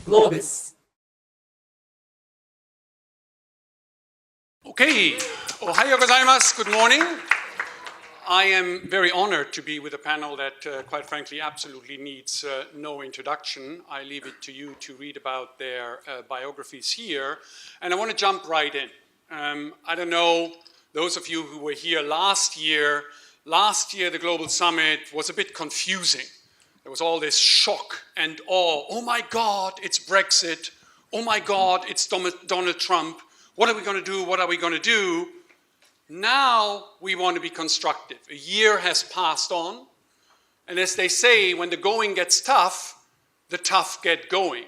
GLOBIS. Okay, Ohayou gozaimasu, good morning. I am very honored to be with a panel that, quite frankly, absolutely needs no introduction. I leave it to you to read about their biographies here. And I want to jump right in. I don't know, those of you who were here last year, the Global Summit was a bit confusing. There was all this shock and awe. Oh my God, it's Brexit. Oh my God, it's Donald Trump. What are we going to do? What are we going to do? Now we want to be constructive. A year has passed on, and as they say, when the going gets tough, the tough get going.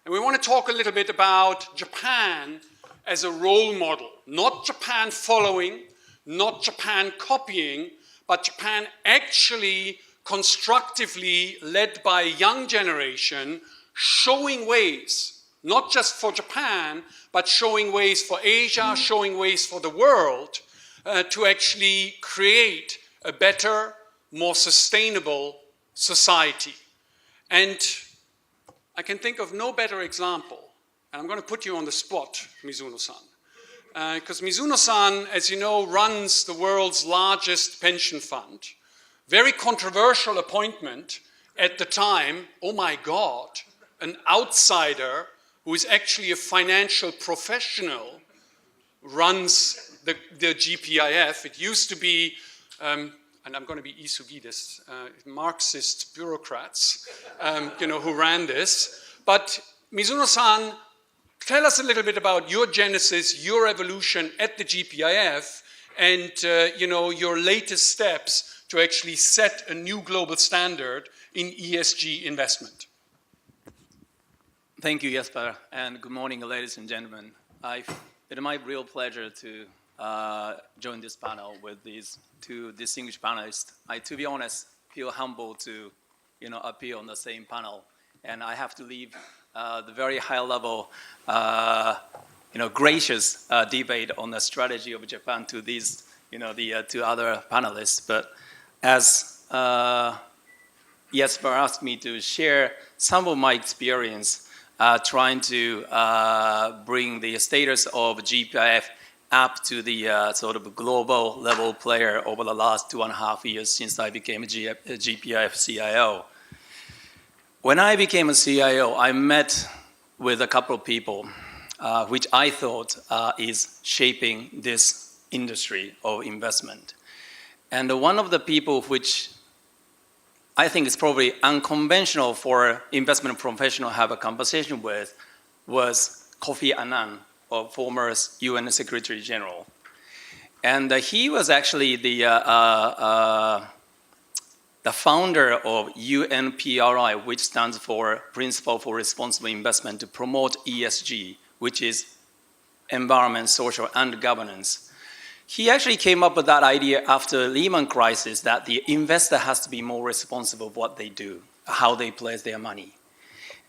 And we want to talk a little bit about Japan as a role model. Not Japan following, not Japan copying, but Japan actually constructively led by a young generation, showing ways, not just for Japan, but showing ways for Asia, showing ways for the world, to actually create a better, more sustainable society. And I can think of no better example, and I'm going to put you on the spot, Mizuno-san. Because Mizuno-san, as you know, runs the world's largest pension fund. Very controversial appointment at the time. Oh my God, an outsider who is actually a financial professional runs the GPIF. It used to be, and I'm going to be Isugidis, Marxist bureaucrats, who ran this. But Mizuno-san, tell us a little bit about your genesis, your evolution at the GPIF, and your latest steps to actually set a new global standard in ESG investment. Thank you, Jesper, and good morning, ladies and gentlemen. It is my real pleasure to join this panel with these two distinguished panelists. To be honest, feel humbled to appear on the same panel, and I have to leave the very high-level, gracious debate on the strategy of Japan to these, the two other panelists. But as Jesper asked me to share some of my experience trying to bring the status of GPIF up to the sort of global level player over the last 2.5 years since I became a GPIF CIO. When I became a CIO, I met with a couple of people which I thought is shaping this industry of investment. And one of the people which I think is probably unconventional for investment professional to have a conversation with was Kofi Annan, a former UN Secretary General. And he was actually the founder of UNPRI, which stands for Principle for Responsible Investment, to promote ESG, which is environment, social, and governance. He actually came up with that idea after Lehman crisis that the investor has to be more responsible of what they do, how they place their money.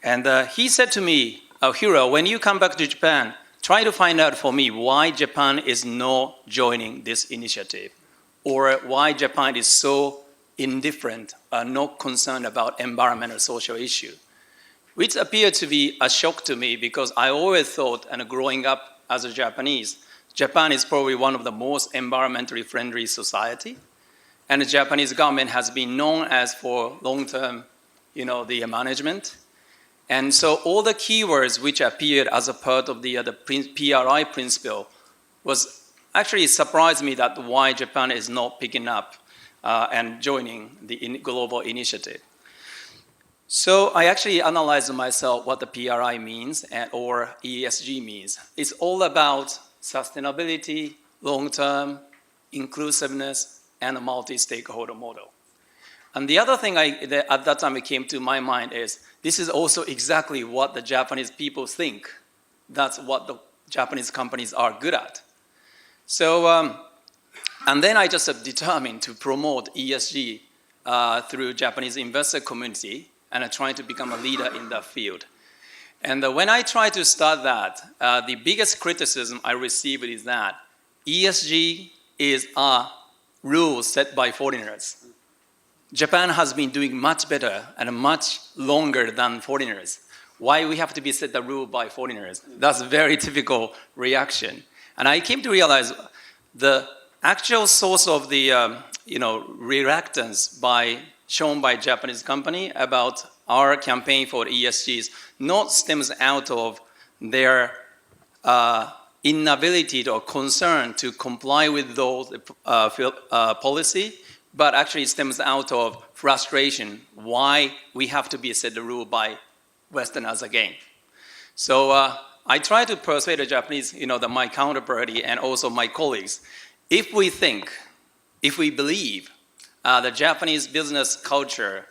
And he said to me, Hiro, when you come back to Japan, try to find out for me why Japan is not joining this initiative, or why Japan is so indifferent, not concerned about environmental social issue, which appeared to be a shock to me because I always thought, and growing up as a Japanese, Japan is probably one of the most environmentally friendly society, and the Japanese government has been known as for long-term, the management. And so all the keywords which appeared as a part of the PRI principle was actually surprised me that why Japan is not picking up and joining the global initiative. So I actually analyzed myself what the PRI means or ESG means. It's all about sustainability, long-term, inclusiveness, and a multi-stakeholder model. And the other thing that at that time it came to my mind is, this is also exactly what the Japanese people think. That's what the Japanese companies are good at. So, and then I just determined to promote ESG through Japanese investor community and trying to become a leader in that field. And when I tried to start that, the biggest criticism I received is that ESG is a rule set by foreigners. Japan has been doing much better and much longer than foreigners. Why we have to be set the rule by foreigners? That's a very typical reaction. And I came to realize the actual source of the reluctance shown by Japanese company about our campaign for ESGs not stems out of their inability or concern to comply with those policy, but actually stems out of frustration why we have to be set the rule by Westerners again. So I try to persuade the Japanese, my counterparty and also my colleagues, if we believe the Japanese business culture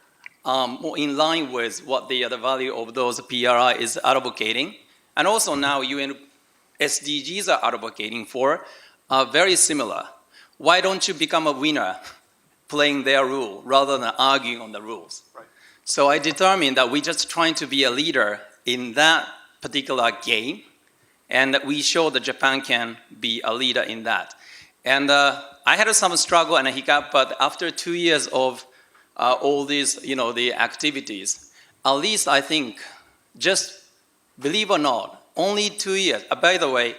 more in line with what the value of those PRI is advocating, and also now UN SDGs are advocating for, are very similar. Why don't you become a winner playing their rule rather than arguing on the rules? Right. So I determined that we're just trying to be a leader in that particular game, and that we show that Japan can be a leader in that. And I had some struggle and a hiccup, but after 2 years of all these, the activities, at least I think, just believe or not, only 2 years. By the way,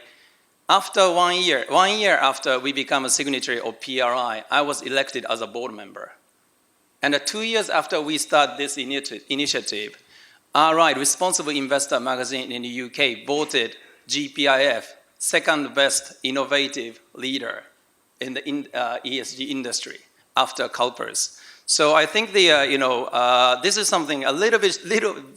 after 1 year after we become a signatory of PRI, I was elected as a board member. And 2 years after we start this initiative, Responsible Investor magazine in the UK voted GPIF second best innovative leader in the ESG industry after CalPERS. So I think this is something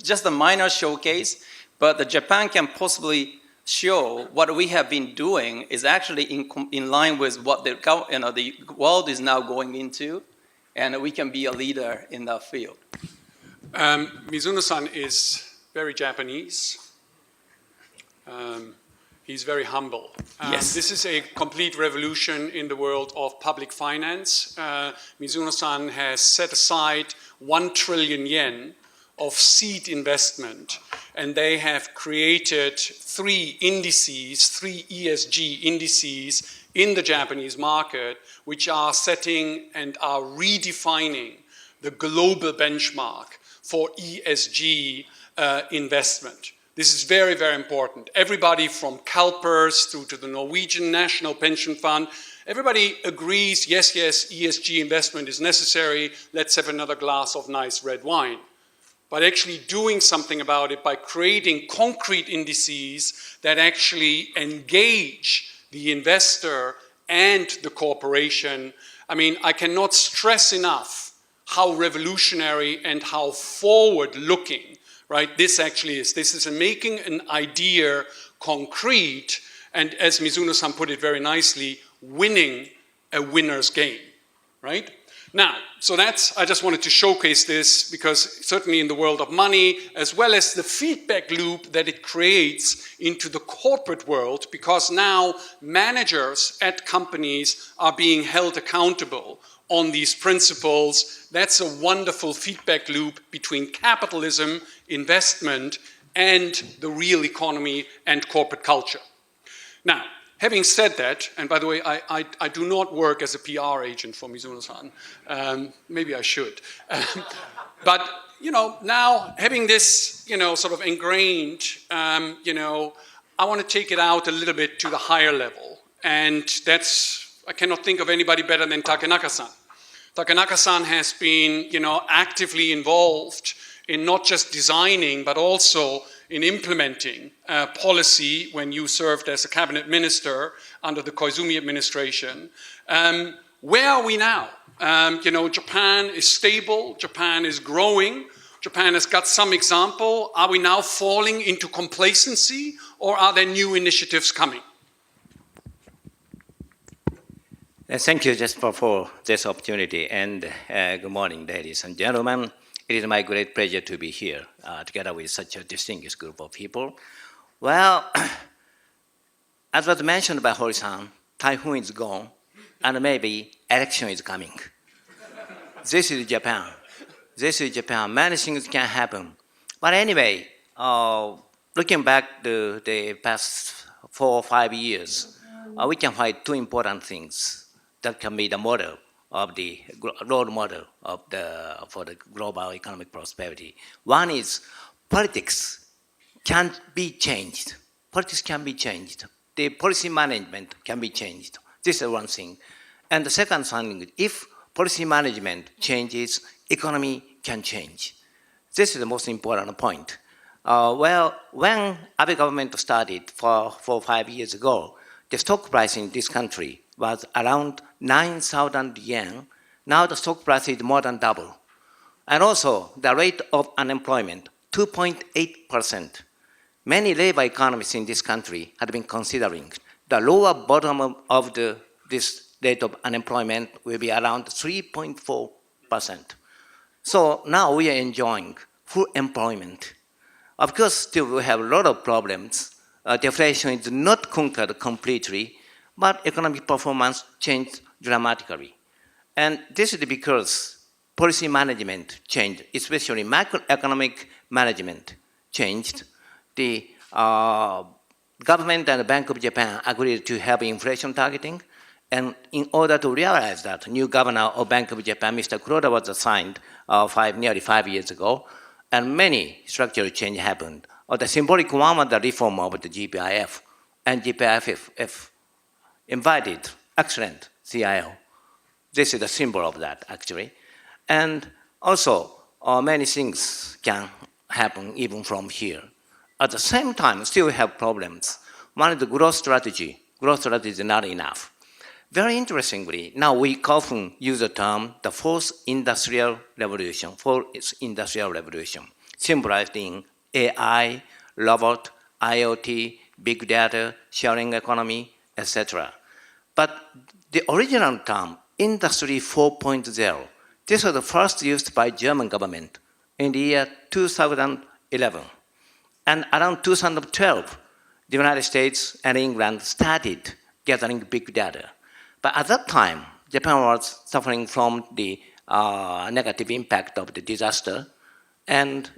just a minor showcase, but Japan can possibly show what we have been doing is actually in line with what the world is now going into, and we can be a leader in that field. Mizuno-san is very Japanese. He's very humble. Yes. This is a complete revolution in the world of public finance. Mizuno-san has set aside 1 trillion yen of seed investment, and they have created 3 ESG indices in the Japanese market, which are setting and are redefining the global benchmark for ESG investment. This is very, very important. Everybody from CalPERS through to the Norwegian National Pension Fund, everybody agrees, yes, ESG investment is necessary, let's have another glass of nice red wine. But actually doing something about it by creating concrete indices that actually engage the investor and the corporation. I mean, I cannot stress enough how revolutionary and how forward-looking, right, this actually is. This is making an idea concrete, and as Mizuno-san put it very nicely, winning a winner's game, right? Now, so I just wanted to showcase this because certainly in the world of money, as well as the feedback loop that it creates into the corporate world, because now managers at companies are being held accountable on these principles. That's a wonderful feedback loop between capitalism, investment, and the real economy and corporate culture. Now, having said that, and by the way, I do not work as a PR agent for Mizuno-san. Maybe I should. But, now having this, sort of ingrained, I want to take it out a little bit to the higher level. And I cannot think of anybody better than Takenaka-san. Takenaka-san has been, actively involved in not just designing, but also in implementing policy when you served as a cabinet minister under the Koizumi administration. Where are we now? Japan is stable, Japan is growing, Japan has got some example. Are we now falling into complacency, or are there new initiatives coming? Thank you, Jesper, for this opportunity, and good morning, ladies and gentlemen. It is my great pleasure to be here together with such a distinguished group of people. Well, as was mentioned by Hori-san, typhoon is gone, and maybe election is coming. This is Japan. This is Japan. Many things can happen. But anyway, looking back to the past 4 or 5 years, we can find 2 important things that can be the model of the role model for the global economic prosperity. One is politics can be changed. Politics can be changed. The policy management can be changed. This is one thing. And the second thing, if policy management changes, economy can change. This is the most important point. Well, when Abe government started 4 or 5 years ago, the stock price in this country was around 9,000 yen. Now the stock price is more than double. And also the rate of unemployment, 2.8%. Many labor economists in this country had been considering the lower bottom of this rate of unemployment will be around 3.4%. So now we are enjoying full employment. Of course, still we have a lot of problems. Deflation is not conquered completely, but economic performance changed dramatically. And this is because policy management changed, especially macroeconomic management changed. The government and the Bank of Japan agreed to have inflation targeting. And in order to realize that, new governor of Bank of Japan, Mr. Kuroda, was assigned nearly 5 years ago, and many structural change happened. The symbolic one was the reform of the GPIF, and GPIF invited excellent CIO. This is the symbol of that, actually. And also, many things can happen even from here. At the same time, still we have problems. One is the growth strategy. Growth strategy is not enough. Very interestingly, now we often use the term the fourth industrial revolution, symbolized in AI, robot, IoT, big data, sharing economy, etc. But the original term, Industry 4.0, this was the first used by German government in the year 2011. And around 2012, the United States and England started gathering big data. But at that time, Japan was suffering from the negative impact of the disaster, and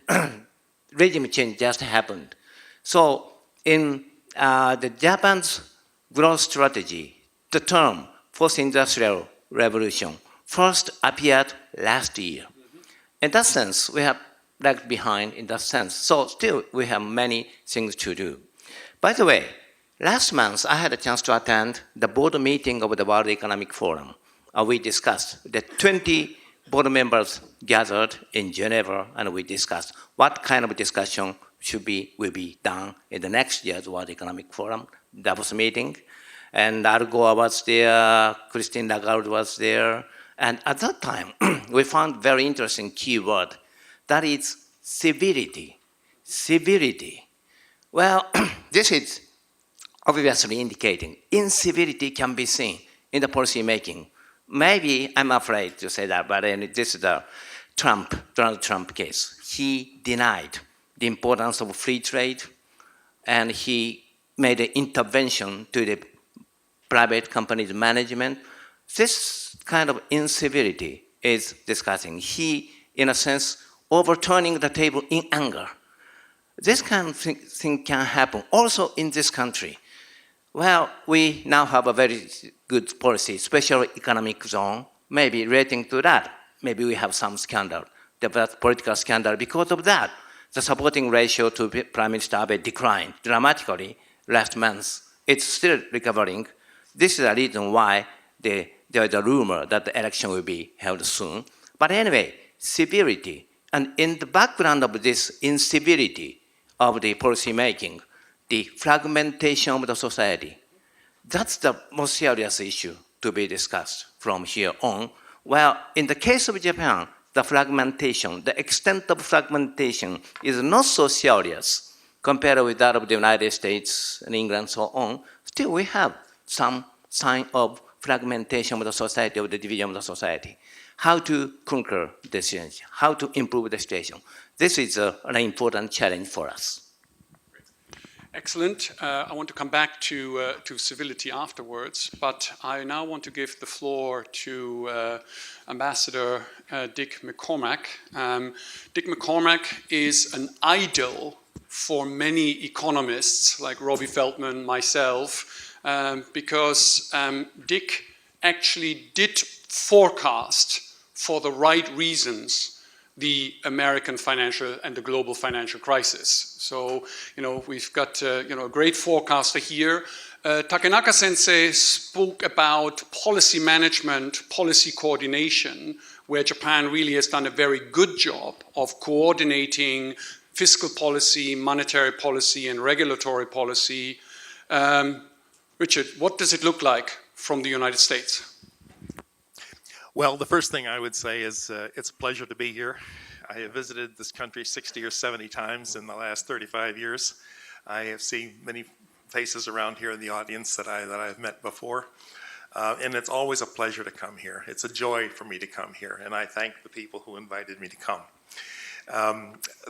regime change just happened. So in the Japan's growth strategy, the term fourth industrial revolution first appeared last year. In that sense, we have lagged behind in that sense. So still, we have many things to do. By the way, last month, I had a chance to attend the board meeting of the World Economic Forum. We discussed the 20 board members gathered in Geneva, and we discussed what kind of discussion will be done in the next year's World Economic Forum, Davos meeting. And Al Gore was there, Christine Lagarde was there. And at that time, we found very interesting keyword. That is civility. Civility. Well, this is obviously indicating incivility can be seen in the policy making. Maybe I'm afraid to say that, but this is the Donald Trump case. He denied the importance of free trade, and he made an intervention to the private company's management. This kind of incivility is discussing. He, in a sense, overturning the table in anger. This kind of thing can happen also in this country. Well, we now have a very good policy, special economic zone. Maybe relating to that, maybe we have some scandal, developed political scandal. Because of that, the supporting ratio to Prime Minister Abe declined dramatically last month. It's still recovering. This is the reason why there is a rumor that the election will be held soon. But anyway, civility. And in the background of this incivility of the policy making, the fragmentation of the society. That's the most serious issue to be discussed from here on. Well, in the case of Japan, the fragmentation, the extent of fragmentation is not so serious compared with that of the United States and England and so on. Still, we have some sign of fragmentation of the society, of the division of the society. How to conquer this change, how to improve the situation. This is an important challenge for us. Excellent. I want to come back to civility afterwards, but I now want to give the floor to Ambassador Dick McCormack. Dick McCormack is an idol for many economists like Robbie Feldman, myself, because Dick actually did forecast for the right reasons the American financial and the global financial crisis. So, we've got a great forecaster here. Takenaka Sensei spoke about policy management, policy coordination, where Japan really has done a very good job of coordinating fiscal policy, monetary policy, and regulatory policy. Richard, what does it look like from the United States? Well, the first thing I would say is it's a pleasure to be here. I have visited this country 60 or 70 times in the last 35 years. I have seen many faces around here in the audience that I've met before. And it's always a pleasure to come here. It's a joy for me to come here, and I thank the people who invited me to come.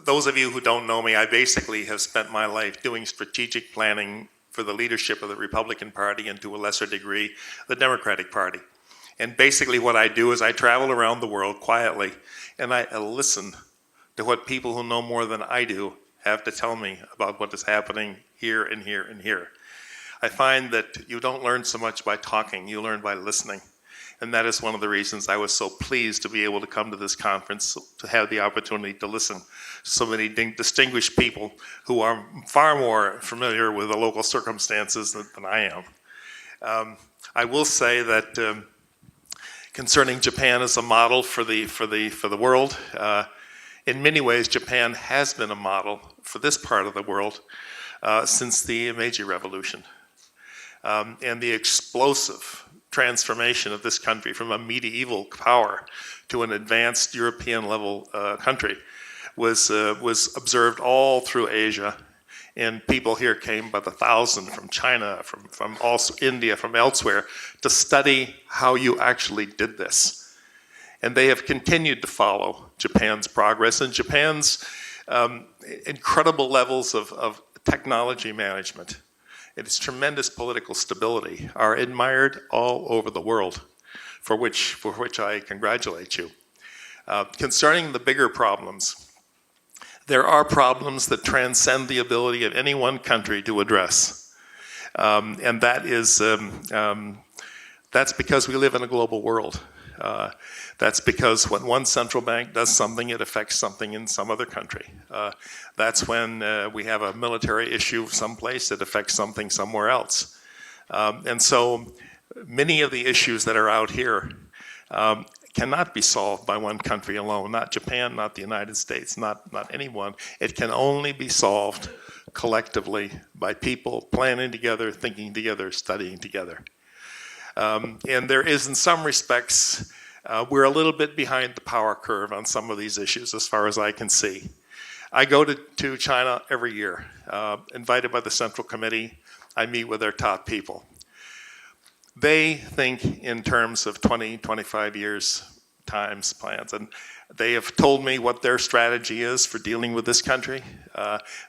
Those of you who don't know me, I basically have spent my life doing strategic planning for the leadership of the Republican Party and to a lesser degree, the Democratic Party. And basically what I do is I travel around the world quietly and I listen to what people who know more than I do have to tell me about what is happening here and here and here. I find that you don't learn so much by talking, you learn by listening. And that is one of the reasons I was so pleased to be able to come to this conference, to have the opportunity to listen to so many distinguished people who are far more familiar with the local circumstances than I am. I will say that concerning Japan as a model for the world, in many ways Japan has been a model for this part of the world since the Meiji Revolution. And the explosive transformation of this country from a medieval power to an advanced European level country was observed all through Asia. And people here came by the thousand from China, from also India, from elsewhere, to study how you actually did this. And they have continued to follow Japan's progress and Japan's incredible levels of technology management. Its tremendous political stability are admired all over the world, for which I congratulate you. Concerning the bigger problems, there are problems that transcend the ability of any one country to address. And that is, that's because we live in a global world. That's because when one central bank does something, it affects something in some other country. That's when we have a military issue someplace, it affects something somewhere else. And so many of the issues that are out here cannot be solved by one country alone, not Japan, not the United States, not anyone. It can only be solved collectively by people planning together, thinking together, studying together. And there is, in some respects, we're a little bit behind the power curve on some of these issues as far as I can see. I go to China every year, invited by the Central Committee. I meet with their top people. They think in terms of 20, 25 years times plans. And they have told me what their strategy is for dealing with this country.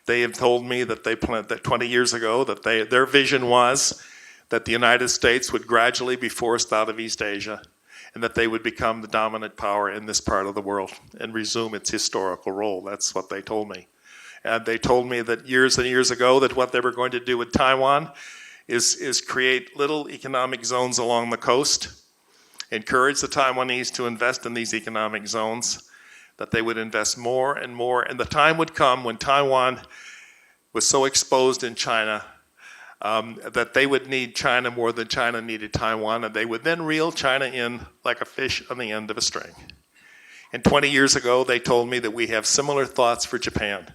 They have told me that they planned that 20 years ago, that their vision was that the United States would gradually be forced out of East Asia and that they would become the dominant power in this part of the world and resume its historical role. That's what they told me. And they told me that years and years ago that what they were going to do with Taiwan is create little economic zones along the coast, encourage the Taiwanese to invest in these economic zones, that they would invest more and more, and the time would come when Taiwan was so exposed in China that they would need China more than China needed Taiwan, and they would then reel China in like a fish on the end of a string. And 20 years ago, they told me that we have similar thoughts for Japan.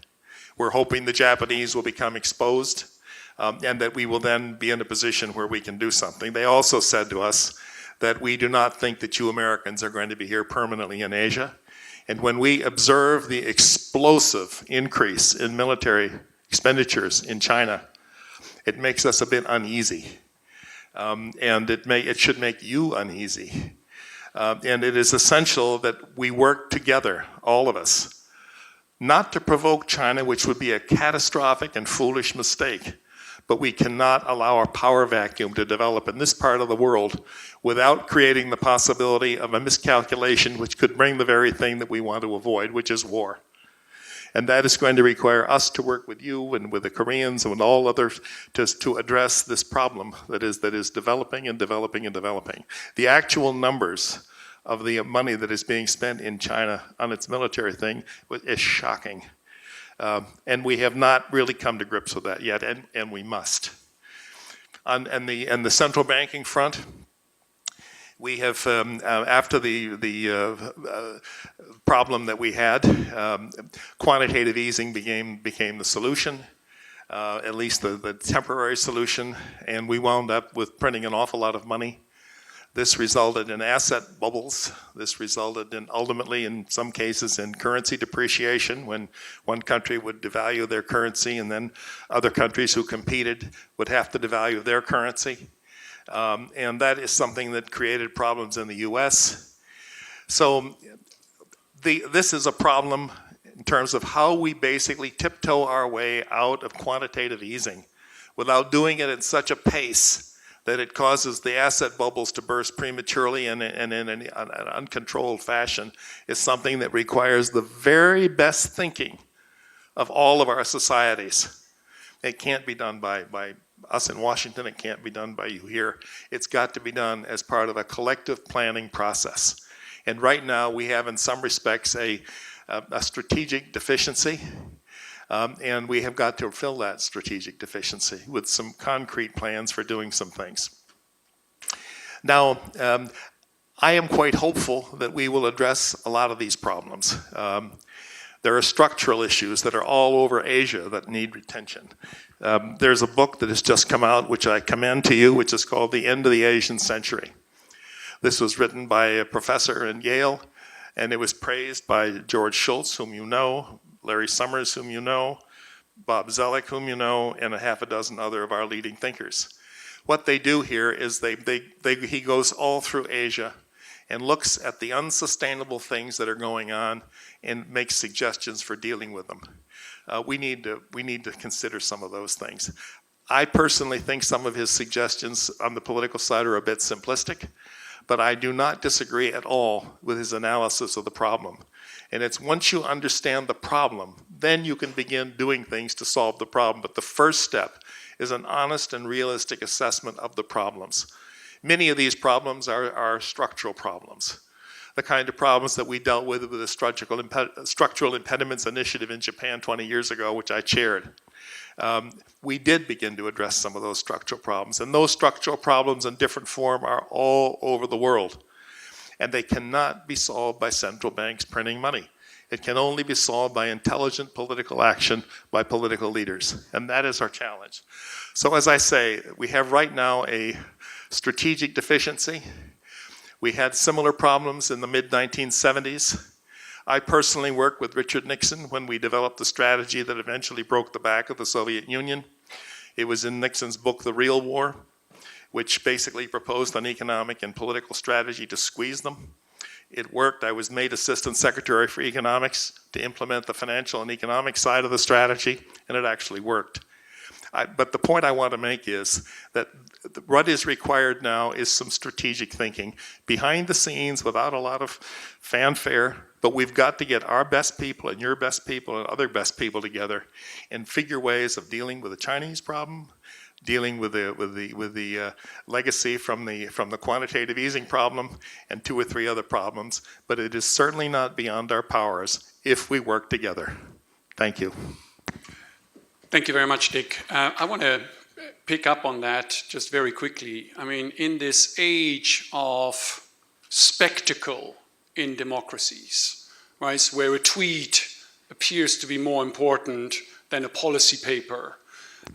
We're hoping the Japanese will become exposed, and that we will then be in a position where we can do something. They also said to us that we do not think that you Americans are going to be here permanently in Asia. And when we observe the explosive increase in military expenditures in China, it makes us a bit uneasy. And it should make you uneasy. And it is essential that we work together, all of us, not to provoke China, which would be a catastrophic and foolish mistake. But we cannot allow a power vacuum to develop in this part of the world without creating the possibility of a miscalculation which could bring the very thing that we want to avoid, which is war. And that is going to require us to work with you and with the Koreans and with all others to address this problem that is developing and developing and developing. The actual numbers of the money that is being spent in China on its military thing is shocking. And we have not really come to grips with that yet, and we must. On the central banking front, we have, after the problem that we had, quantitative easing became the solution, at least the temporary solution, and we wound up with printing an awful lot of money. This resulted in asset bubbles. This resulted in, ultimately, in some cases, in currency depreciation when one country would devalue their currency and then other countries who competed would have to devalue their currency. And that is something that created problems in the US. So this is a problem in terms of how we basically tiptoe our way out of quantitative easing without doing it at such a pace that it causes the asset bubbles to burst prematurely and in an uncontrolled fashion is something that requires the very best thinking of all of our societies. It can't be done by us in Washington. It can't be done by you here. It's got to be done as part of a collective planning process. And right now we have in some respects a strategic deficiency. And we have got to fill that strategic deficiency with some concrete plans for doing some things. Now, I am quite hopeful that we will address a lot of these problems. There are structural issues that are all over Asia that need attention. There's a book that has just come out, which I commend to you, which is called The End of the Asian Century. This was written by a professor in Yale, and it was praised by George Shultz, whom you know, Larry Summers, whom you know, Bob Zellick, whom you know, and a half a dozen other of our leading thinkers. What they do here is he goes all through Asia and looks at the unsustainable things that are going on and makes suggestions for dealing with them. We need to consider some of those things. I personally think some of his suggestions on the political side are a bit simplistic, but I do not disagree at all with his analysis of the problem. And it's once you understand the problem, then you can begin doing things to solve the problem. But the first step is an honest and realistic assessment of the problems. Many of these problems are structural problems. The kind of problems that we dealt with the Structural Impediments Initiative in Japan 20 years ago, which I chaired. We did begin to address some of those structural problems. And those structural problems in different form are all over the world. And they cannot be solved by central banks printing money. It can only be solved by intelligent political action by political leaders. And that is our challenge. So as I say, we have right now a strategic deficiency. We had similar problems in the mid-1970s. I personally worked with Richard Nixon when we developed the strategy that eventually broke the back of the Soviet Union. It was in Nixon's book, The Real War, which basically proposed an economic and political strategy to squeeze them. It worked. I was made Assistant Secretary for Economics to implement the financial and economic side of the strategy, and it actually worked. But the point I want to make is that what is required now is some strategic thinking behind the scenes without a lot of fanfare, but we've got to get our best people and your best people and other best people together and figure ways of dealing with the Chinese problem, dealing with the legacy from the quantitative easing problem and 2 or 3 other problems, but it is certainly not beyond our powers if we work together. Thank you. Thank you very much, Dick. I want to pick up on that just very quickly. I mean, in this age of spectacle in democracies, right, where a tweet appears to be more important than a policy paper,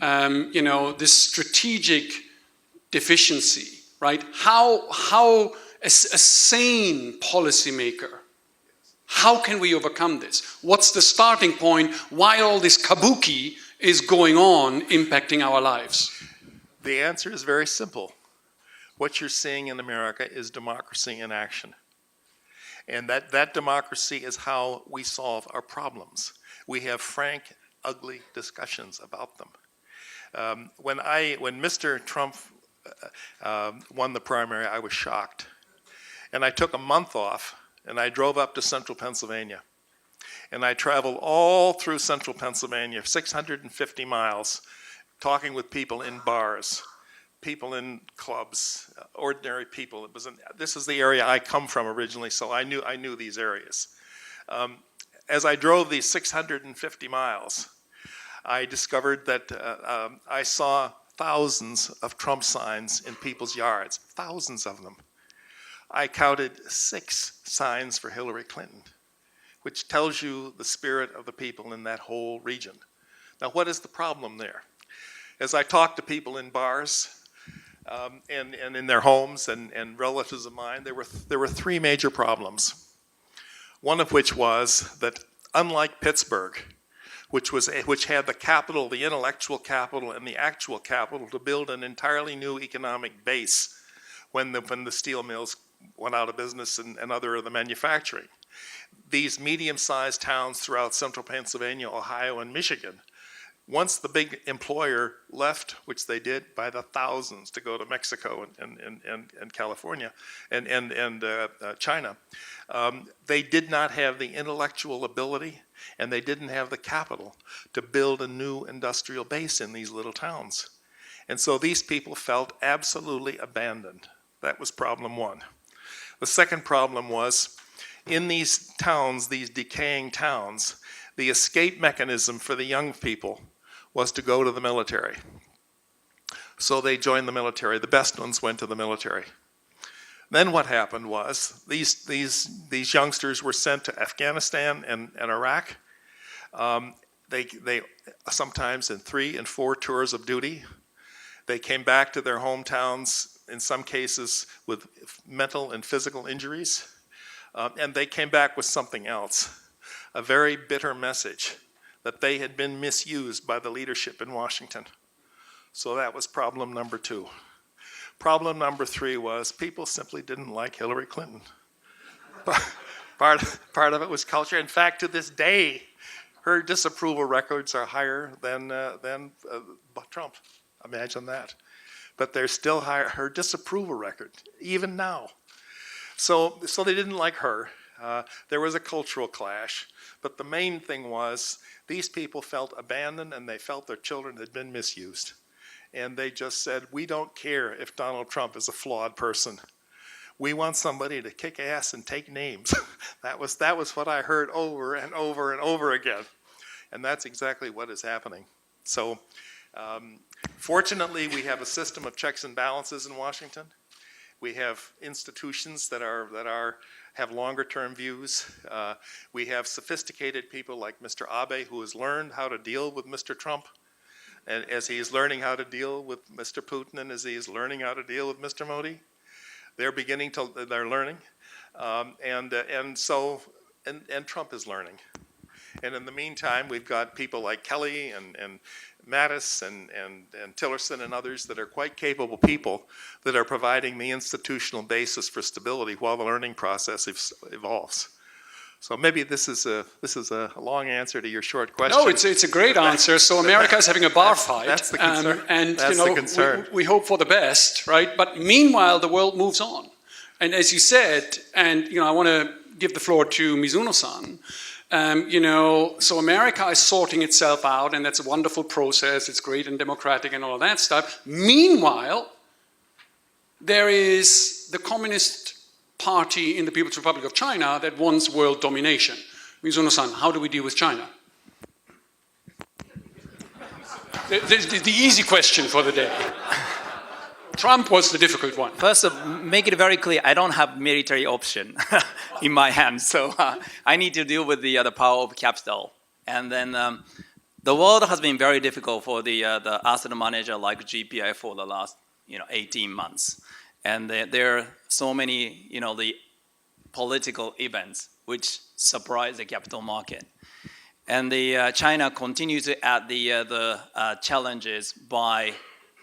this strategic deficiency, right? How a sane policymaker, how can we overcome this? What's the starting point? Why all this kabuki is going on impacting our lives? The answer is very simple. What you're seeing in America is democracy in action. And that democracy is how we solve our problems. We have frank, ugly discussions about them. When Mr. Trump won the primary, I was shocked. And I took a month off, and I drove up to central Pennsylvania. And I traveled all through central Pennsylvania, 650 miles, talking with people in bars, people in clubs, ordinary people. This is the area I come from originally, so I knew these areas. As I drove these 650 miles, I discovered that I saw thousands of Trump signs in people's yards, thousands of them. I counted 6 signs for Hillary Clinton, which tells you the spirit of the people in that whole region. Now, what is the problem there? As I talked to people in bars and in their homes and relatives of mine, there were 3 major problems. One of which was that, unlike Pittsburgh, which had the capital, the intellectual capital, and the actual capital to build an entirely new economic base when the steel mills went out of business and other of the manufacturing. These medium-sized towns throughout central Pennsylvania, Ohio, and Michigan, once the big employer left, which they did by the thousands to go to Mexico and California and China, they did not have the intellectual ability and they didn't have the capital to build a new industrial base in these little towns. And so these people felt absolutely abandoned. That was problem one. The second problem was, in these towns, these decaying towns, the escape mechanism for the young people was to go to the military. So they joined the military. The best ones went to the military. Then what happened was these youngsters were sent to Afghanistan and Iraq. They sometimes in 3 and 4 tours of duty. They came back to their hometowns, in some cases with mental and physical injuries. And they came back with something else, a very bitter message that they had been misused by the leadership in Washington. So that was problem number 2. Problem number 3 was people simply didn't like Hillary Clinton. Part of it was culture. In fact, to this day, her disapproval records are higher than Trump. Imagine that. But they're still higher. Her disapproval record, even now. So they didn't like her. There was a cultural clash. But the main thing was these people felt abandoned and they felt their children had been misused. And they just said, we don't care if Donald Trump is a flawed person. We want somebody to kick ass and take names. That was what I heard over and over and over again. And that's exactly what is happening. So fortunately, we have a system of checks and balances in Washington. We have institutions that have longer-term views. We have sophisticated people like Mr. Abe, who has learned how to deal with Mr. Trump, and as he is learning how to deal with Mr. Putin, and as he is learning how to deal with Mr. Modi. They're learning, and Trump is learning. And in the meantime, we've got people like Kelly and Mattis and Tillerson and others that are quite capable people that are providing the institutional basis for stability while the learning process evolves. So maybe this is a long answer to your short question. No, it's a great answer. So America is having a bar fight. That's the concern. And that's the concern. We hope for the best, right? But meanwhile, the world moves on. And as you said, and I want to give the floor to Mizuno-san. So America is sorting itself out, and that's a wonderful process. It's great and democratic and all that stuff. Meanwhile, there is the Communist Party in the People's Republic of China that wants world domination. Mizuno-san, how do we deal with China? The easy question for the day. Trump was the difficult one. First, make it very clear, I don't have military option in my hands, so I need to deal with the power of capital. And then the world has been very difficult for the asset manager like GPI for the last 18 months. And there are so many the political events which surprise the capital market. And China continues to add the challenges by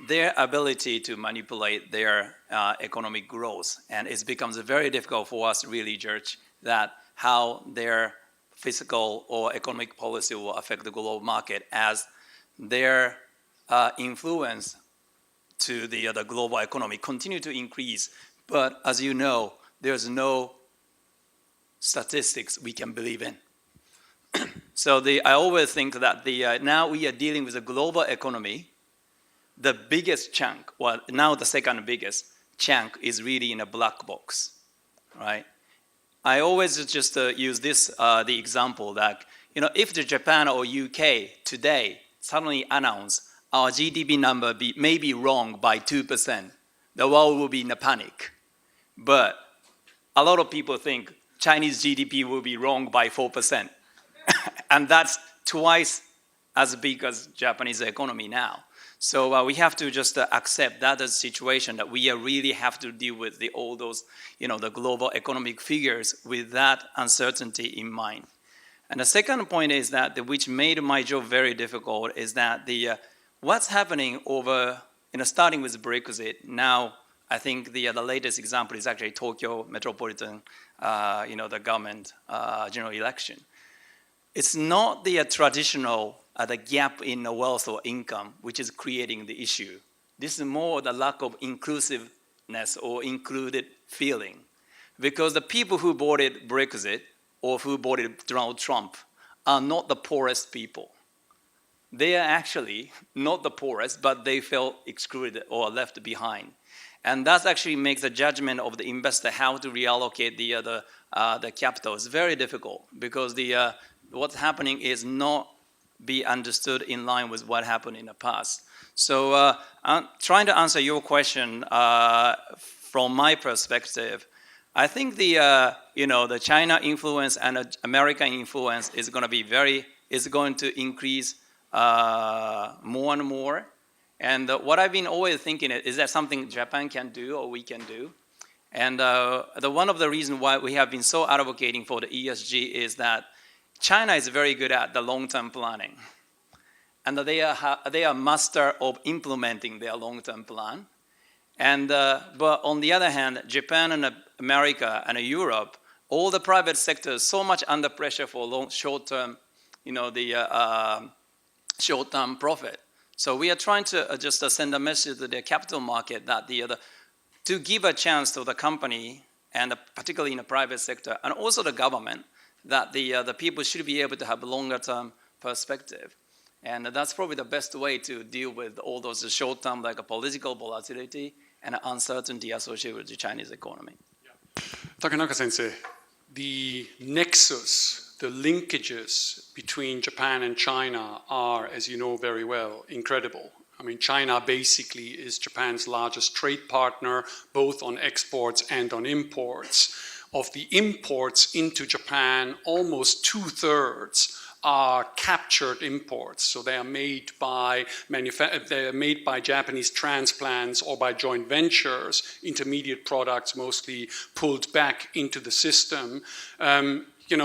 their ability to manipulate their economic growth. And it becomes very difficult for us to really judge that how their fiscal or economic policy will affect the global market as their influence to the global economy continue to increase. But as you know, there's no statistics we can believe in. So I always think that now we are dealing with a global economy. The biggest chunk, well, now the second biggest chunk is really in a black box, right? I always just use this, the example that, if the Japan or UK today suddenly announce our GDP number may be wrong by 2%, the world will be in a panic. But a lot of people think Chinese GDP will be wrong by 4%. And that's twice as big as Japanese economy now. So we have to just accept that as a situation that we really have to deal with all those, the global economic figures with that uncertainty in mind. And the second point is that, which made my job very difficult, is that what's happening over, starting with Brexit, now I think the latest example is actually Tokyo Metropolitan, the government general election. It's not the traditional the gap in wealth or income which is creating the issue. This is more the lack of inclusiveness or included feeling. Because the people who voted Brexit or who voted Donald Trump are not the poorest people. They are actually not the poorest, but they felt excluded or left behind. And that actually makes the judgment of the investor how to reallocate the capital is very difficult, because what's happening is not be understood in line with what happened in the past. So I'm trying to answer your question from my perspective. I think the China influence and the American influence is going to increase more and more. And what I've been always thinking is that something Japan can do or we can do. And one of the reasons why we have been so advocating for the ESG is that China is very good at the long-term planning. And they are master of implementing their long-term plan. And but on the other hand, Japan and America and Europe, all the private sector is so much under pressure for short-term, short-term profit. So we are trying to just send a message to the capital market that to give a chance to the company, and particularly in the private sector, and also the government, that the people should be able to have a longer-term perspective. And that's probably the best way to deal with all those short-term, like a political volatility and uncertainty associated with the Chinese economy. Takenaka sensei, the nexus, the linkages between Japan and China are, as you know very well, incredible. I mean, China basically is Japan's largest trade partner, both on exports and on imports. Of the imports into Japan, almost 2/3 are captured imports. So they are made by Japanese transplants or by joint ventures, intermediate products mostly pulled back into the system.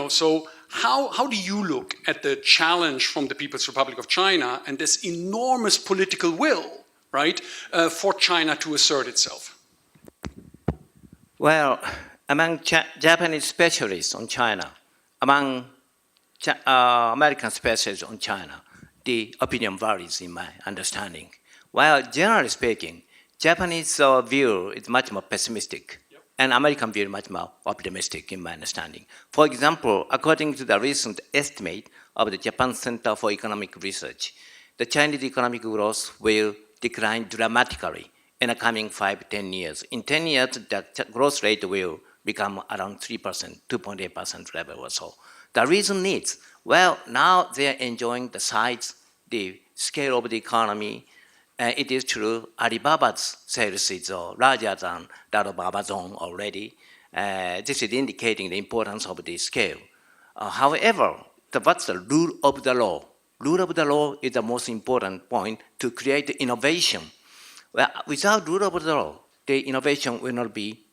So how do you look at the challenge from the People's Republic of China and this enormous political will, right, for China to assert itself? Well, among Japanese specialists on China, among American specialists on China, the opinion varies in my understanding. While generally speaking, Japanese view is much more pessimistic, and American view is much more optimistic in my understanding. For example, according to the recent estimate of the Japan Center for Economic Research, the Chinese economic growth will decline dramatically in the coming 5-10 years. In 10 years, the growth rate will become around 3%, 2.8% level or so. The reason is, well, now they are enjoying the size, the scale of the economy. It is true, Alibaba's sales is larger than that of Amazon already. This is indicating the importance of the scale. However, what's the rule of the law? Rule of the law is the most important point to create innovation. Well, without rule of the law, the innovation will not be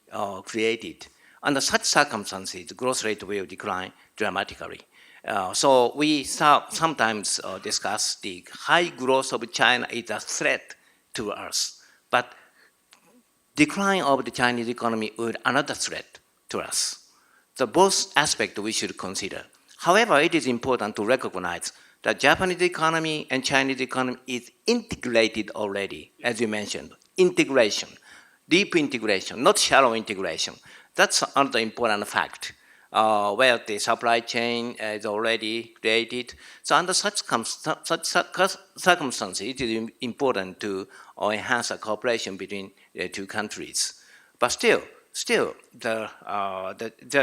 created. Under such circumstances, the growth rate will decline dramatically. So we sometimes discuss the high growth of China is a threat to us, but decline of the Chinese economy is another threat to us. So both aspects we should consider. However, it is important to recognize that Japanese economy and Chinese economy is integrated already, as you mentioned. Integration, deep integration, not shallow integration. That's another important fact. where the supply chain is already created. So under such circumstances, it is important to enhance the cooperation between the two countries. But still, there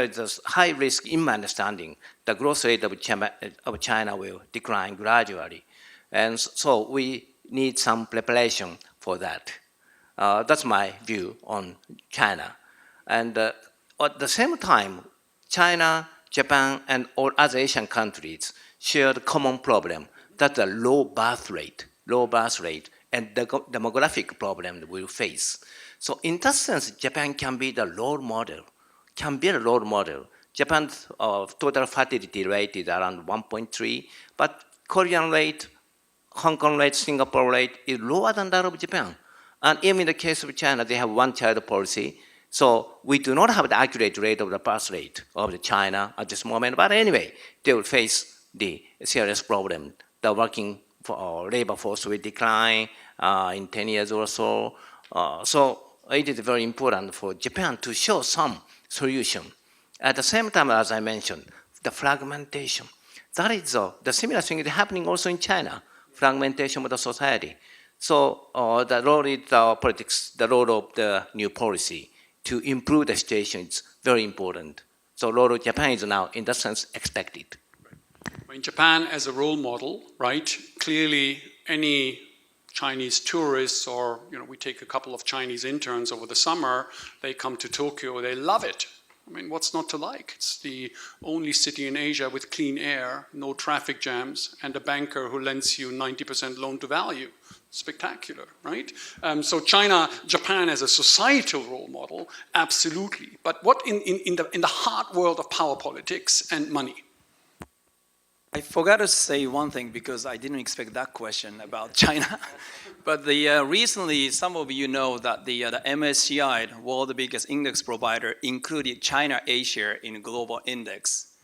is a high risk in my understanding. The growth rate of China will decline gradually. And so we need some preparation for that. That's my view on China. And at the same time, China, Japan, and all other Asian countries share the common problem. That's a low birth rate, and the demographic problem we face. So in that sense, Japan can be the role model, Japan's total fertility rate is around 1.3, but Korean rate, Hong Kong rate, Singapore rate is lower than that of Japan. And even in the case of China, they have one-child policy. So we do not have the accurate rate of the birth rate of China at this moment. But anyway, they will face the serious problem. The working labor force will decline in 10 years or so. So it is very important for Japan to show some solution. At the same time, as I mentioned, the fragmentation. That is the similar thing is happening also in China, fragmentation of the society. So the role is politics, the role of the new policy to improve the situation is very important. So the role of Japan is now, in that sense, expected. In Japan as a role model, right? Clearly, any Chinese tourists, or we take a couple of Chinese interns over the summer, they come to Tokyo, they love it. I mean, what's not to like? It's the only city in Asia with clean air, no traffic jams, and a banker who lends you 90% loan to value. Spectacular, right? So Japan as a societal role model, absolutely. But what in the hard world of power politics and money? I forgot to say one thing because I didn't expect that question about China. But recently, some of you know that the MSCI, the world's biggest index provider, included China A-share in a global index.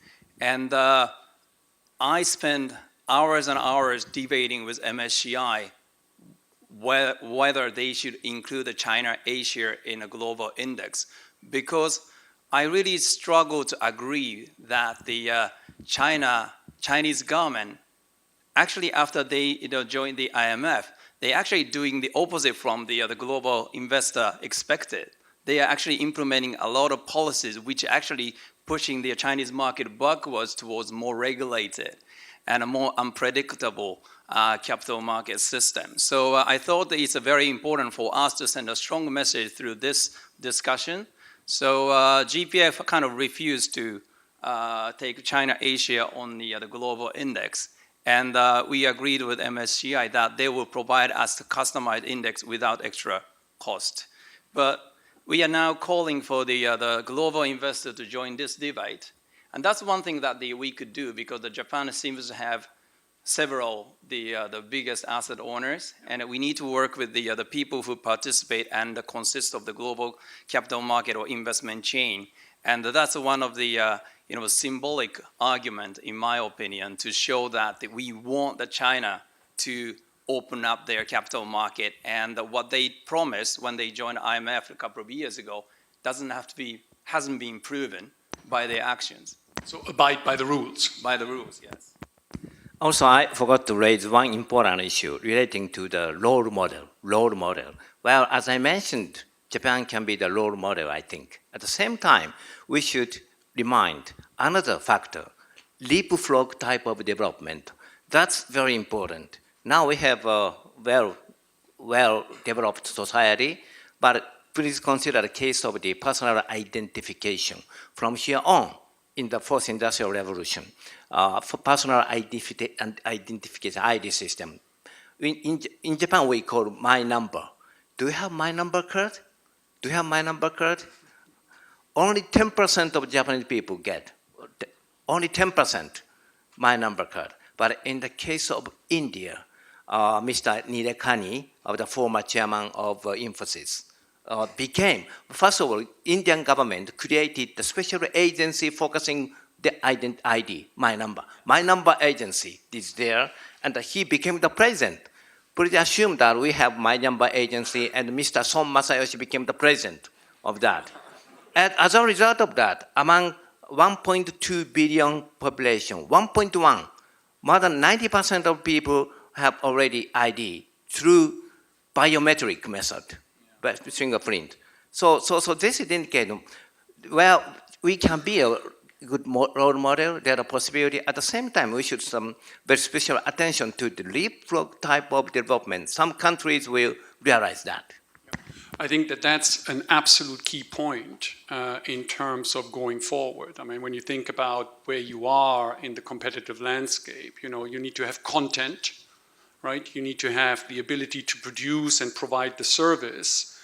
And I spent hours and hours debating with MSCI whether they should include the China A-share in a global index, because I really struggle to agree that the Chinese government, actually after they joined the IMF, they actually doing the opposite from the global investor expected. They are actually implementing a lot of policies which actually pushing the Chinese market backwards towards more regulated and a more unpredictable capital market system. So I thought that it's very important for us to send a strong message through this discussion. So GPF kind of refused to take China A-share on the global index. And we agreed with MSCI that they will provide us the customized index without extra cost. But we are now calling for the global investor to join this debate. And that's one thing that we could do, because Japan seems to have several the biggest asset owners, and we need to work with the people who participate and consist of the global capital market or investment chain. And that's one of the symbolic argument, in my opinion, to show that we want China to open up their capital market, and what they promised when they joined IMF a couple of years ago hasn't been proven by their actions. So abide by the rules. By the rules, yes. Also, I forgot to raise one important issue relating to the role model. Well, as I mentioned, Japan can be the role model, I think. At the same time, we should remind another factor, leapfrog type of development. That's very important. Now we have a well-developed society, but please consider the case of the personal identification. From here on, in the fourth industrial revolution, for personal identification, ID system. In Japan, we call my number. Do you have my number card? Only 10% of Japanese people get, only 10% my number card. But in the case of India, Mr. Nilekani, of the former chairman of Infosys, first of all, Indian government created the special agency focusing the ID, my number. My number agency is there, and he became the president. Please assume that we have my number agency, and Mr. Son Masayoshi became the president of that. And as a result of that, among 1.2 billion population, 1.1. More than 90% of people have already ID through biometric method, fingerprint. So this is indicating, well, we can be a good role model. There are possibilities. At the same time, we should some very special attention to the leapfrog type of development. Some countries will realize that. I think that that's an absolute key point in terms of going forward. I mean, when you think about where you are in the competitive landscape, you know, you need to have content, right? You need to have the ability to produce and provide the service.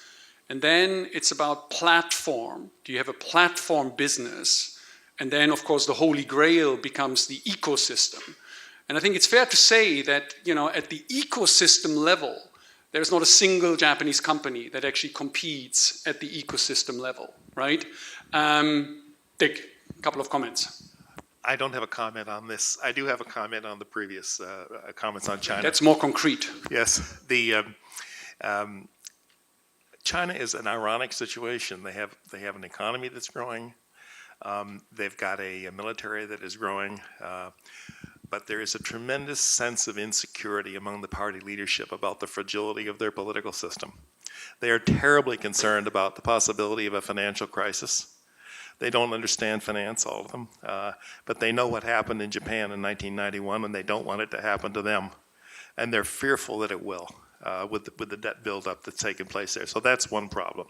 And then it's about platform. Do you have a platform business? And then, of course, the holy grail becomes the ecosystem. And I think it's fair to say that, you know, at the ecosystem level, there's not a single Japanese company that actually competes at the ecosystem level, right? Dick, a couple of comments. I don't have a comment on this. I do have a comment on the previous comments on China. That's more concrete. Yes, China is an ironic situation. They have an economy that's growing. They've got a military that is growing. But there is a tremendous sense of insecurity among the party leadership about the fragility of their political system. They are terribly concerned about the possibility of a financial crisis. They don't understand finance, all of them, but they know what happened in Japan in 1991, and they don't want it to happen to them. And they're fearful that it will, with the debt buildup that's taken place there. So that's one problem.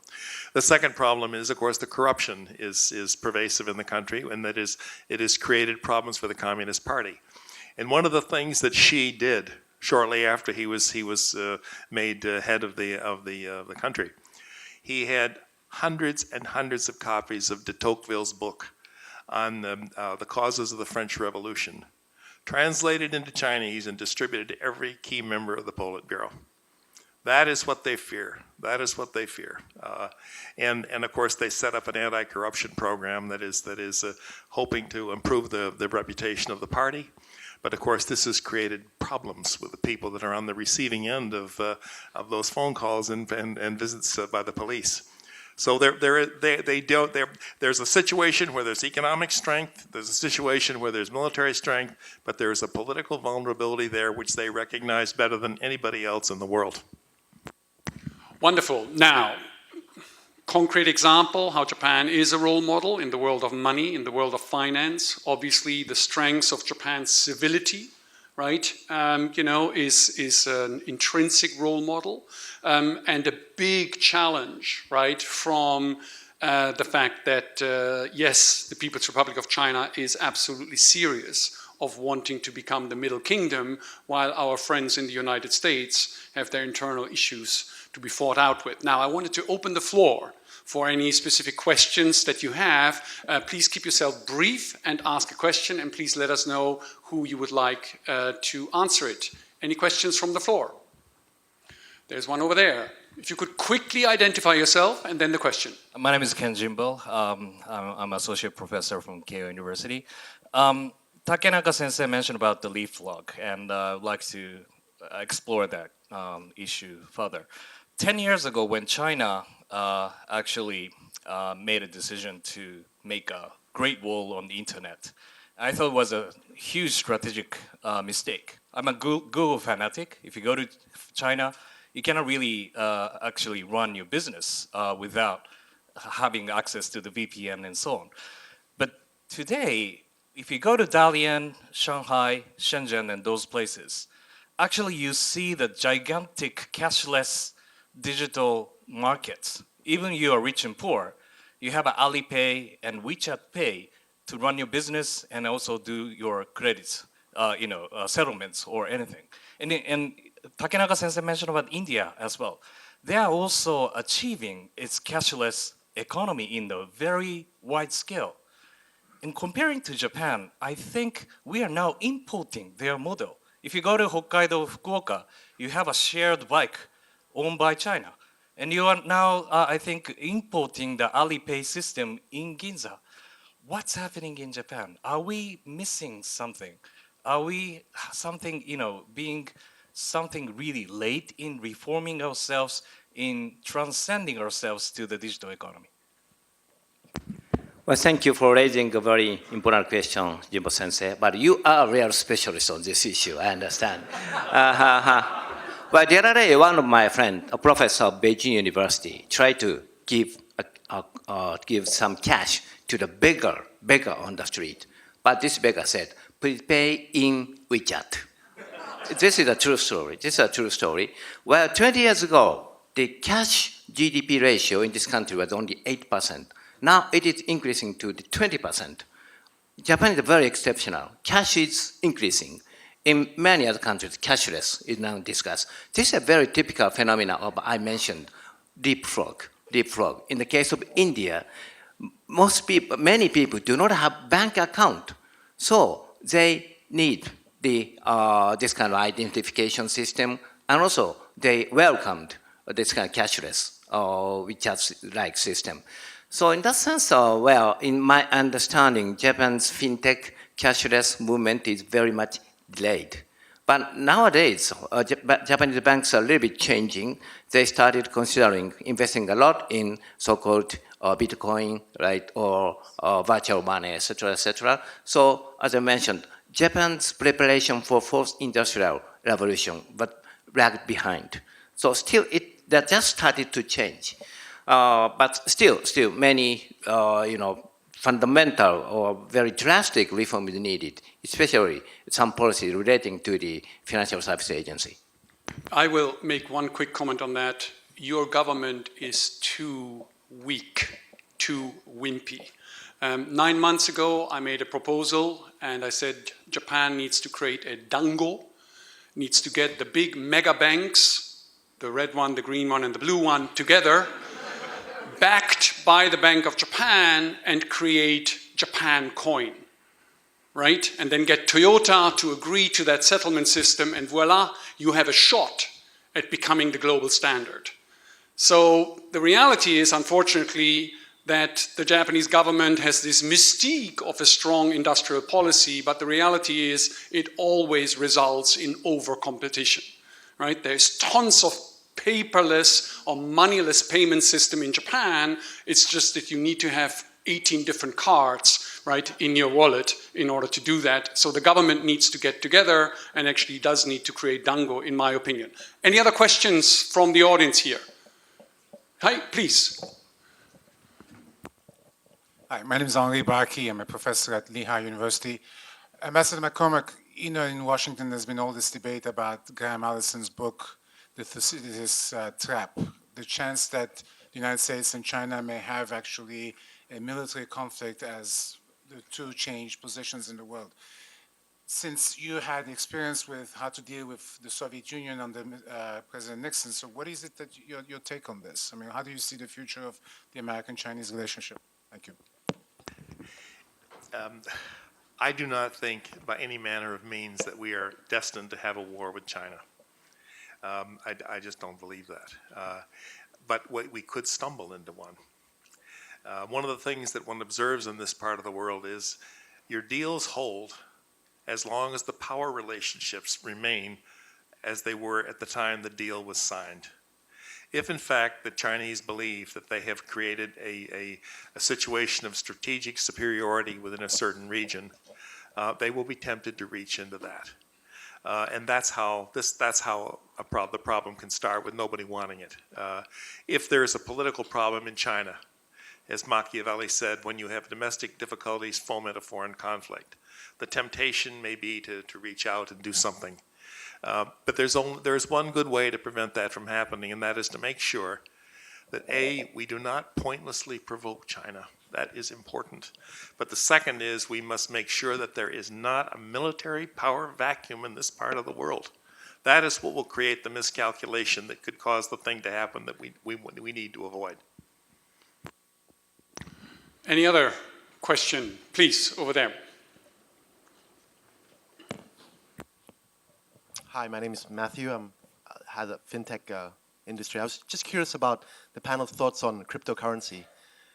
The second problem is, of course, the corruption is pervasive in the country, and that is, it has created problems for the Communist Party. And one of the things that Xi did shortly after he was made head of the country, he had hundreds and hundreds of copies of de Tocqueville's book on the causes of the French Revolution, translated into Chinese and distributed to every key member of the Politburo. That is what they fear. That is what they fear. And of course, they set up an anti-corruption program that is hoping to improve the reputation of the party. But of course, this has created problems with the people that are on the receiving end of those phone calls and visits by the police. So there's a situation where there's economic strength, there's a situation where there's military strength, but there's a political vulnerability there which they recognize better than anybody else in the world. Wonderful. Now, concrete example how Japan is a role model in the world of money, in the world of finance. Obviously, the strengths of Japan's civility, right, you know, is an intrinsic role model, and a big challenge, right, from the fact that, yes, the People's Republic of China is absolutely serious of wanting to become the Middle Kingdom, while our friends in the United States have their internal issues to be fought out with. Now, I wanted to open the floor for any specific questions that you have. Please keep yourself brief and ask a question, and please let us know who you would like to answer it. Any questions from the floor? There's one over there. If you could quickly identify yourself and then the question. My name is Ken Jimbo. I'm associate professor from Keio University. Takenaka sensei mentioned about the leapfrog, and I'd like to explore that issue further. 10 years ago, when China actually made a decision to make a Great Wall on the internet, I thought it was a huge strategic mistake. I'm a Google fanatic. If you go to China, you cannot really actually run your business without having access to the VPN and so on. But today, if you go to Dalian, Shanghai, Shenzhen, and those places, actually you see the gigantic cashless digital markets. Even you are rich and poor, you have Alipay and WeChat Pay to run your business and also do your credits, settlements or anything. And Takenaka sensei mentioned about India as well. They are also achieving its cashless economy in the very wide scale. In comparing to Japan, I think we are now importing their model. If you go to Hokkaido, Fukuoka, you have a shared bike owned by China. And you are now, I think, importing the Alipay system in Ginza. What's happening in Japan? Are we missing something? Are we being something really late in reforming ourselves, in transcending ourselves to the digital economy? Well, thank you for raising a very important question, Jimbo Sensei. But you are a real specialist on this issue, I understand. But the other day, one of my friends, a professor of Beijing University, tried to give some cash to the beggar on the street. But this beggar said, please pay in WeChat. This is a true story. This is a true story. Well, 20 years ago, the cash GDP ratio in this country was only 8%. Now it is increasing to the 20%. Japan is very exceptional. Cash is increasing. In many other countries, cashless is now discussed. This is a very typical phenomenon of, I mentioned, leapfrog. In the case of India, many people do not have bank account. So they need this kind of identification system, and also they welcomed this kind of cashless WeChat-like system. So in that sense, well, in my understanding, Japan's fintech cashless movement is very much delayed. But nowadays, Japanese banks are a little bit changing. They started considering investing a lot in so-called Bitcoin, right, or virtual money, et cetera. So as I mentioned, Japan's preparation for fourth industrial revolution, but lagged behind. So still, that just started to change. But still many, fundamental or very drastic reform is needed, especially some policy relating to the Financial Services Agency. I will make one quick comment on that. Your government is too weak, too wimpy. 9 months ago, I made a proposal, and I said Japan needs to create a dango, needs to get the big mega banks, the red one, the green one, and the blue one together, backed by the Bank of Japan, and create Japan coin, right? And then get Toyota to agree to that settlement system, and voila, you have a shot at becoming the global standard. So the reality is, unfortunately, that the Japanese government has this mystique of a strong industrial policy, but the reality is it always results in over-competition, right? There's tons of paperless or moneyless payment system in Japan. It's just that you need to have 18 different cards, right, in your wallet in order to do that. So the government needs to get together and actually does need to create dango, in my opinion. Any other questions from the audience here? Hi, please. Hi, my name is Henri Barkey. I'm a professor at Lehigh University. Ambassador McCormack, in Washington there's been all this debate about Graham Allison's book, The Thucydides Trap, the chance that the United States and China may have actually a military conflict as the two change positions in the world. Since you had experience with how to deal with the Soviet Union under President Nixon, so what is it that your take on this? I mean, how do you see the future of the American-Chinese relationship? Thank you. I do not think by any manner of means that we are destined to have a war with China. I just don't believe that. But we could stumble into one. One of the things that one observes in this part of the world is your deals hold as long as the power relationships remain as they were at the time the deal was signed. If in fact the Chinese believe that they have created a situation of strategic superiority within a certain region, they will be tempted to reach into that. And that's how the problem can start, with nobody wanting it. If there's a political problem in China, as Machiavelli said, when you have domestic difficulties, foment a foreign conflict. The temptation may be to reach out and do something. But there's one good way to prevent that from happening, and that is to make sure that A, we do not pointlessly provoke China. That is important. But the second is we must make sure that there is not a military power vacuum in this part of the world. That is what will create the miscalculation that could cause the thing to happen that we need to avoid. Any other question? Please, over there. Hi, my name is Matthew. I'm had a fintech industry. I was just curious about the panel's thoughts on cryptocurrency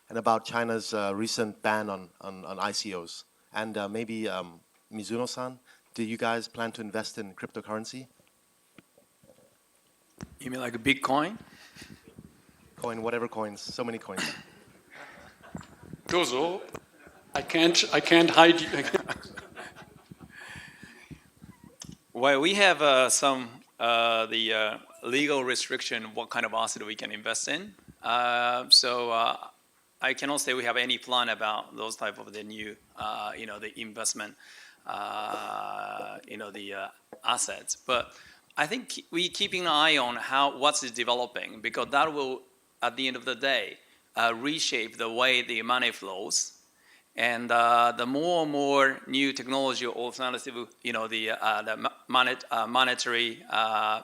and about China's recent ban on ICOs. And maybe Mizuno-san, do you guys plan to invest in cryptocurrency? You mean like a Bitcoin? Coin, whatever coins, so many coins. Dozo, I can't hide you. Well, we have some legal restriction what kind of asset we can invest in. So I cannot say we have any plan about those type of the new, the investment, the assets. But I think we keeping an eye on what's developing, because that will, at the end of the day, reshape the way the money flows. And the more and more new technology, alternative, the monetary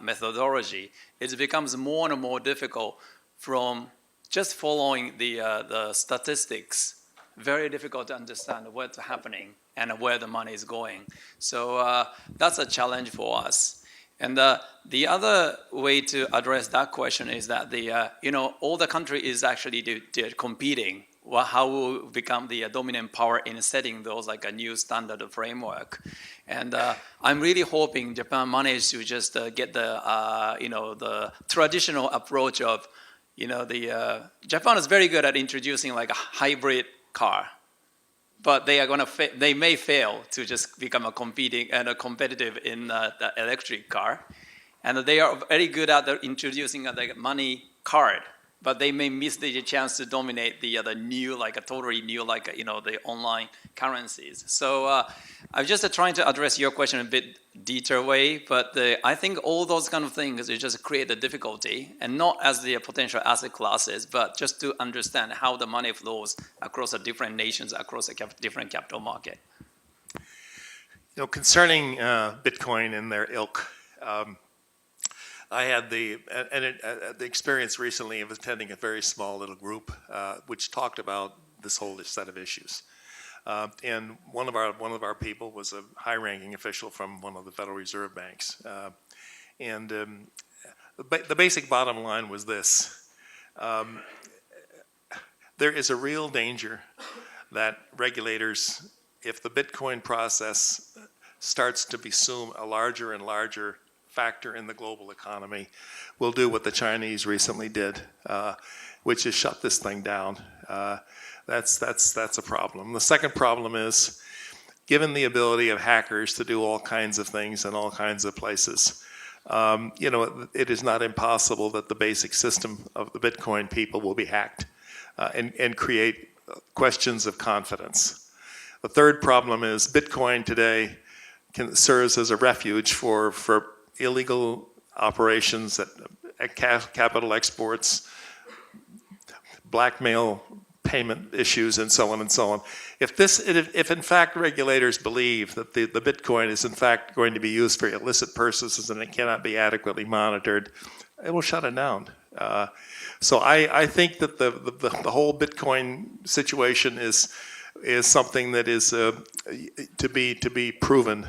methodology, it becomes more and more difficult from just following the statistics. Very difficult to understand what's happening and where the money is going. So that's a challenge for us. And the other way to address that question is that all the country is actually competing. Well, how will become the dominant power in setting those like a new standard framework? And I'm really hoping Japan managed to just get the traditional approach of, Japan is very good at introducing like a hybrid car, but they may fail to just become a competitive in the electric car, and they are very good at introducing the money card. But they may miss the chance to dominate the new, totally new, the online currencies. So I'm just trying to address your question in a bit detailed way, but I think all those kind of things just create the difficulty, and not as the potential asset classes, but just to understand how the money flows across the different nations, across the different capital market. Concerning Bitcoin and their ilk, I had the experience recently of attending a very small little group which talked about this whole set of issues. And one of our people was a high-ranking official from one of the Federal Reserve banks. The basic bottom line was this. There is a real danger that regulators, if the Bitcoin process starts to assume a larger and larger factor in the global economy, will do what the Chinese recently did, which is shut this thing down. That's a problem. The second problem is, given the ability of hackers to do all kinds of things in all kinds of places, it is not impossible that the basic system of the Bitcoin people will be hacked and create questions of confidence. The third problem is Bitcoin today serves as a refuge for illegal operations at capital exports, blackmail payment issues, and so on and so on. If in fact regulators believe that the Bitcoin is in fact going to be used for illicit purposes and it cannot be adequately monitored, it will shut it down. So I think that the whole Bitcoin situation is something that is to be proven.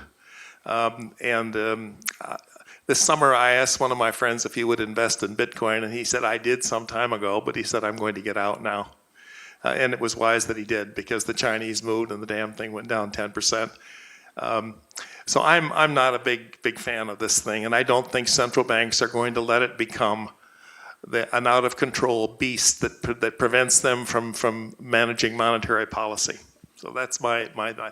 This summer, I asked one of my friends if he would invest in Bitcoin, and he said, I did some time ago, but he said, I'm going to get out now. And it was wise that he did, because the Chinese moved and the damn thing went down 10%. So I'm not a big fan of this thing, and I don't think central banks are going to let it become an out-of-control beast that prevents them from managing monetary policy. So that's my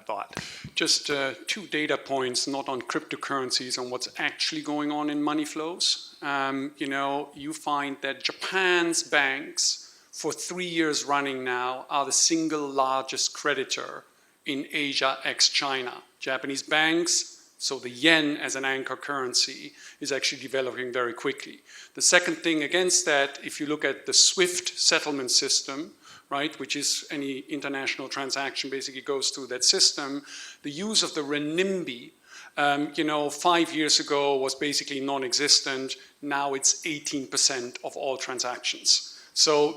thought. Just 2 data points, not on cryptocurrencies, on what's actually going on in money flows. You find that Japan's banks, for 3 years running now, are the single largest creditor in Asia ex-China. Japanese banks, so the yen as an anchor currency, is actually developing very quickly. The second thing against that, if you look at the SWIFT settlement system, right, which is any international transaction basically goes through that system. The use of the renminbi, 5 years ago was basically non-existent. Now it's 18% of all transactions. So,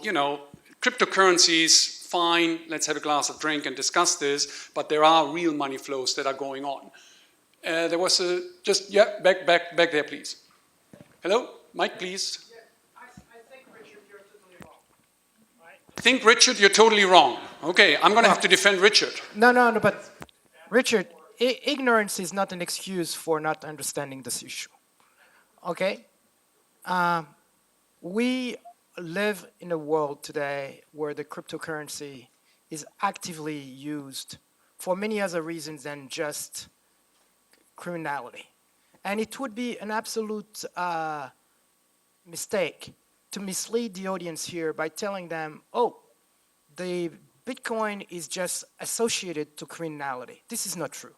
cryptocurrencies, fine, let's have a glass of drink and discuss this, but there are real money flows that are going on. There was back there, please. Hello, Mike, please. I think, Richard, you're totally wrong. Okay, I'm going to have to defend Richard. No, but Richard, ignorance is not an excuse for not understanding this issue. Okay? We live in a world today where the cryptocurrency is actively used for many other reasons than just criminality. And it would be an absolute mistake to mislead the audience here by telling them, oh, the Bitcoin is just associated to criminality. This is not true.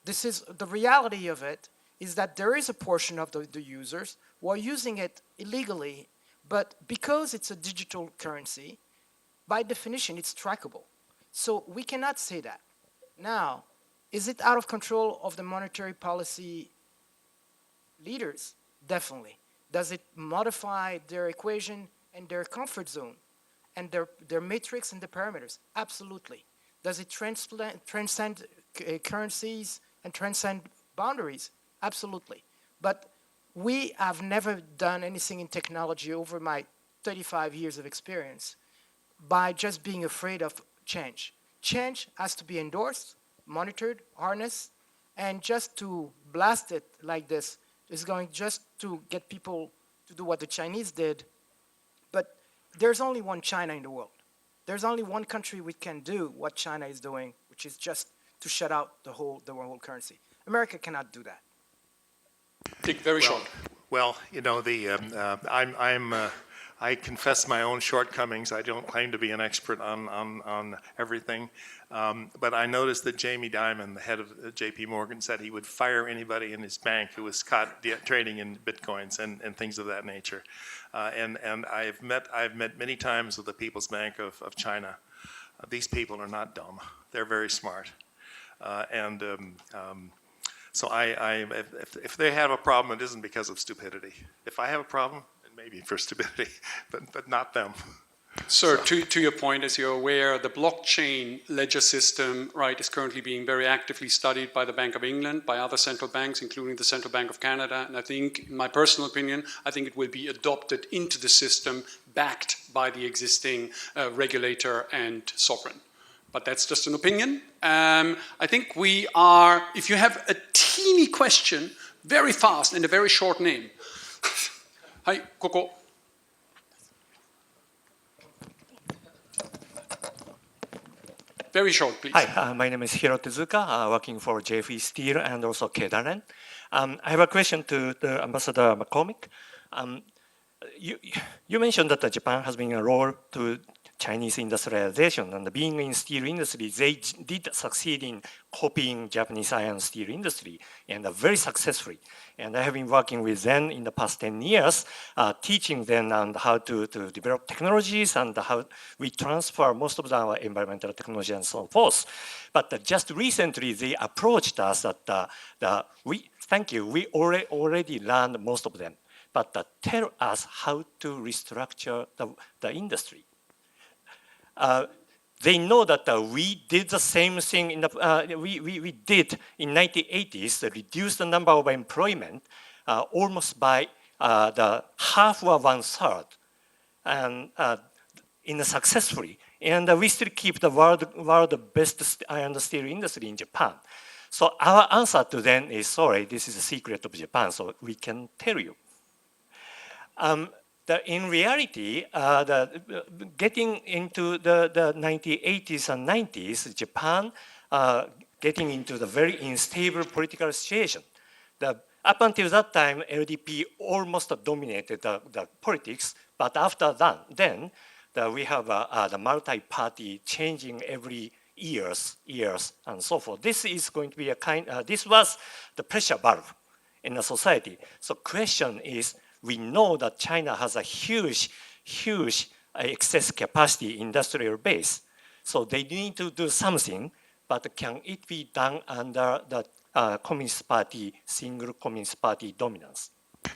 This is the reality of it is that there is a portion of the users who are using it illegally, but because it's a digital currency, by definition, it's trackable. So we cannot say that. Now, is it out of control of the monetary policy leaders? Definitely. Does it modify their equation and their comfort zone and their matrix and the parameters? Absolutely. Does it transcend currencies and transcend boundaries? Absolutely. But we have never done anything in technology over my 35 years of experience by just being afraid of change. Change has to be endorsed, monitored, harnessed, and just to blast it like this is going just to get people to do what the Chinese did. But there's only one China in the world. There's only one country which can do what China is doing, which is just to shut out the whole currency. America cannot do that. Dick, very short. Well, you know, I confess my own shortcomings. I don't claim to be an expert on everything. But I noticed that Jamie Dimon, the head of JP Morgan, said he would fire anybody in his bank who was caught trading in Bitcoins and things of that nature. And I've met many times with the People's Bank of China. These people are not dumb. They're very smart. So if they have a problem, it isn't because of stupidity. If I have a problem, it may be for stupidity, but not them. Sir, to your point, as you're aware, the blockchain ledger system, right, is currently being very actively studied by the Bank of England, by other central banks, including the Central Bank of Canada. And I think, in my personal opinion, I think it will be adopted into the system, backed by the existing regulator and sovereign. But that's just an opinion. I think we are, if you have a teeny question, very fast and a very short name. Hi, Koko. Very short, please. Hi, my name is Hiro Tezuka, working for JFE Steel and also Kedanen. I have a question to the Ambassador McCormick. You mentioned that Japan has been a role to Chinese industrialization, and being in steel industry, they did succeed in copying Japanese iron steel industry, and very successfully. And I have been working with them in the past 10 years, teaching them on how to develop technologies and how we transfer most of our environmental technology and so forth. But just recently, they approached us that we already learned most of them, but tell us how to restructure the industry. They know that we did the same thing in we did in 1980s, reduce the number of employment almost by the half or 1/3, and successfully. And we still keep the world best iron steel industry in Japan. So our answer to them is, sorry, this is a secret of Japan, so we can tell you. In reality, getting into the 1980s and 90s, Japan getting into the very unstable political situation. Up until that time, LDP almost dominated the politics, but after that, then we have the multi-party changing every years and so forth. This is going to be this was the pressure valve in the society. So question is, we know that China has a huge excess capacity industrial base. So they need to do something, but can it be done under the Communist Party, single Communist Party dominance?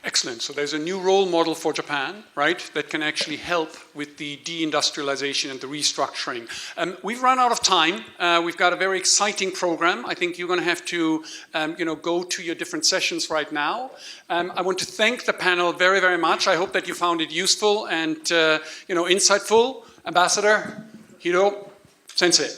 Excellent. So there's a new role model for Japan, right, that can actually help with the deindustrialization and the restructuring. We've run out of time. We've got a very exciting program. I think you're going to have to, go to your different sessions right now. I want to thank the panel very, very much. I hope that you found it useful and, insightful. Ambassador Hiro Sensei.